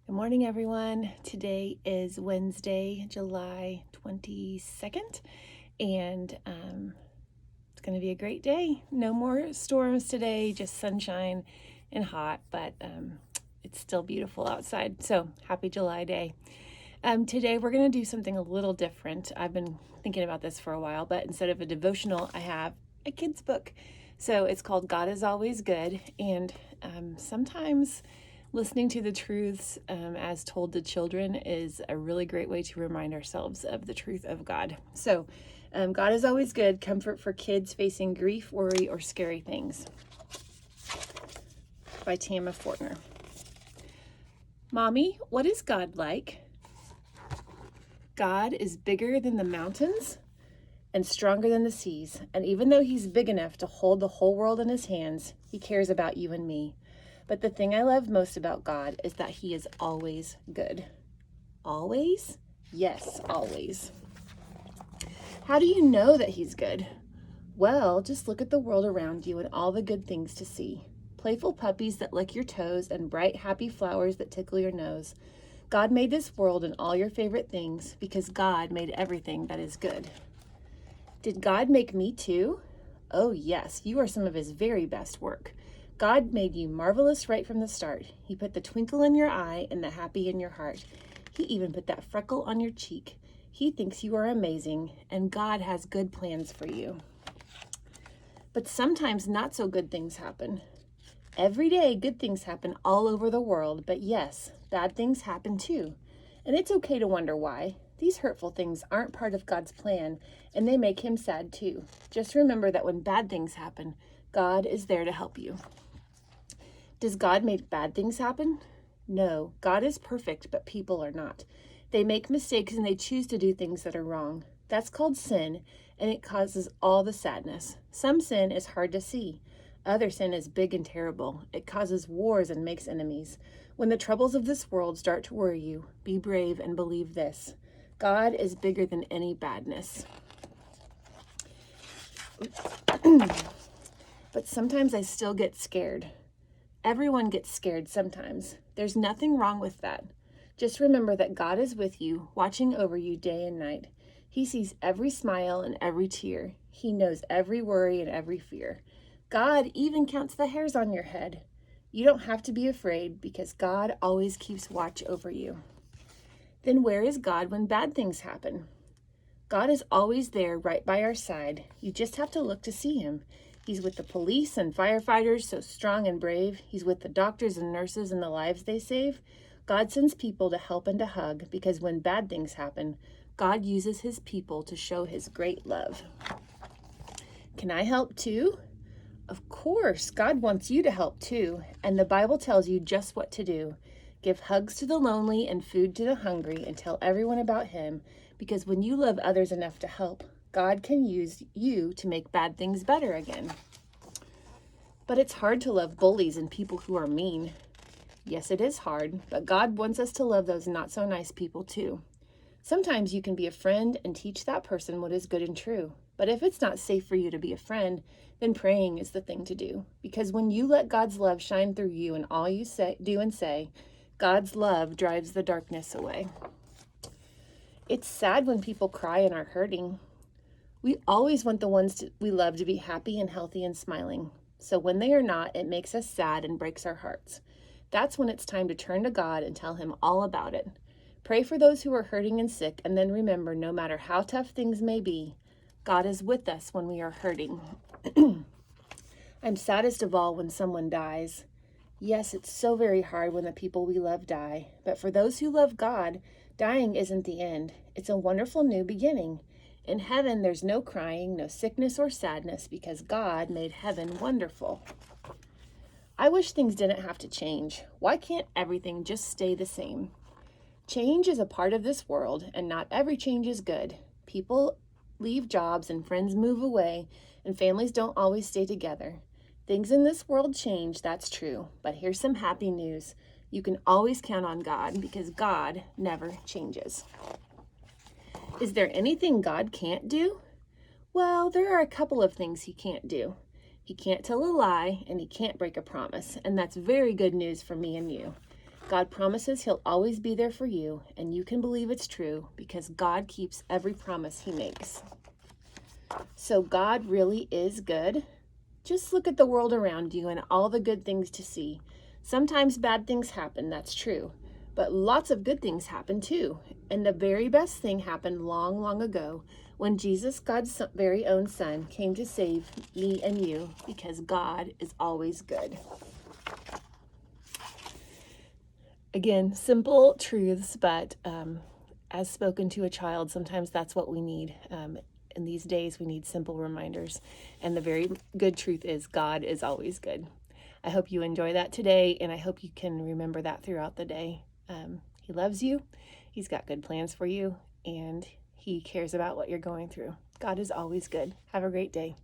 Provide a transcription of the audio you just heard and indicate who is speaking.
Speaker 1: Good morning, everyone. Today is Wednesday, July 22nd, and it's going to be a great day. No more storms today, just sunshine and hot, but it's still beautiful outside. So, happy July Day. Today, we're going to do something a little different. I've been thinking about this for a while, but instead of a devotional, I have a kid's book. So, it's called God is Always Good, and sometimes listening to the truths as told to children is a really great way to remind ourselves of the truth of God. So, God is always good, comfort for kids facing grief, worry, or scary things, by Tama Fortner. Mommy, what is God like? God is bigger than the mountains and stronger than the seas. And even though he's big enough to hold the whole world in his hands, he cares about you and me. But the thing I love most about God is that he is always good. Always? Yes, always. How do you know that he's good? Well, just look at the world around you and all the good things to see. Playful puppies that lick your toes and bright, happy flowers that tickle your nose. God made this world and all your favorite things because God made everything that is good. Did God make me too? Oh, yes, you are some of his very best work. God made you marvelous right from the start. He put the twinkle in your eye and the happy in your heart. He even put that freckle on your cheek. He thinks you are amazing, and God has good plans for you. But sometimes not so good things happen. Every day, good things happen all over the world, but yes, bad things happen too. And it's okay to wonder why. These hurtful things aren't part of God's plan, and they make him sad too. Just remember that when bad things happen, God is there to help you. Does God make bad things happen? No, God is perfect, but people are not. They make mistakes and they choose to do things that are wrong. That's called sin, and it causes all the sadness. Some sin is hard to see. Other sin is big and terrible. It causes wars and makes enemies. When the troubles of this world start to worry you, be brave and believe this. God is bigger than any badness. But sometimes I still get scared. Everyone gets scared sometimes. There's nothing wrong with that. Just remember that God is with you, watching over you day and night. He sees every smile and every tear. He knows every worry and every fear. God even counts the hairs on your head. You don't have to be afraid because God always keeps watch over you. Then where is God when bad things happen? God is always there right by our side. You just have to look to see him. He's with the police and firefighters, so strong and brave. He's with the doctors and nurses and the lives they save. God sends people to help and to hug because when bad things happen, God uses his people to show his great love. Can I help too? Of course, God wants you to help too, and the Bible tells you just what to do. Give hugs to the lonely and food to the hungry and tell everyone about him, because when you love others enough to help, God can use you to make bad things better again. But it's hard to love bullies and people who are mean. Yes, it is hard, but God wants us to love those not so nice people too. Sometimes you can be a friend and teach that person what is good and true. But if it's not safe for you to be a friend, then praying is the thing to do. Because when you let God's love shine through you in all you do and say, God's love drives the darkness away. It's sad when people cry and are hurting. We always want the ones we love to be happy and healthy and smiling. So when they are not, it makes us sad and breaks our hearts. That's when it's time to turn to God and tell him all about it. Pray for those who are hurting and sick, and then remember, no matter how tough things may be, God is with us when we are hurting. I'm saddest of all when someone dies. Yes, it's so very hard when the people we love die, but for those who love God, dying isn't the end. It's a wonderful new beginning. In heaven, there's no crying, no sickness or sadness, because God made heaven wonderful. I wish things didn't have to change. Why can't everything just stay the same? Change is a part of this world, and not every change is good. People leave jobs and friends move away, and families don't always stay together. Things in this world change, that's true, but here's some happy news. You can always count on God because God never changes. Is there anything God can't do? Well, there are a couple of things he can't do. He can't tell a lie, and he can't break a promise, and that's very good news for me and you. God promises he'll always be there for you, and you can believe it's true because God keeps every promise he makes. So God really is good. Just look at the world around you and all the good things to see. Sometimes bad things happen, that's true. But lots of good things happen too. And the very best thing happened long, long ago when Jesus, God's very own son, came to save me and you because God is always good. Again, simple truths, but as spoken to a child, sometimes that's what we need. In these days, we need simple reminders. And the very good truth is God is always good. I hope you enjoy that today, and I hope you can remember that throughout the day. He loves you. He's got good plans for you, and he cares about what you're going through. God is always good. Have a great day.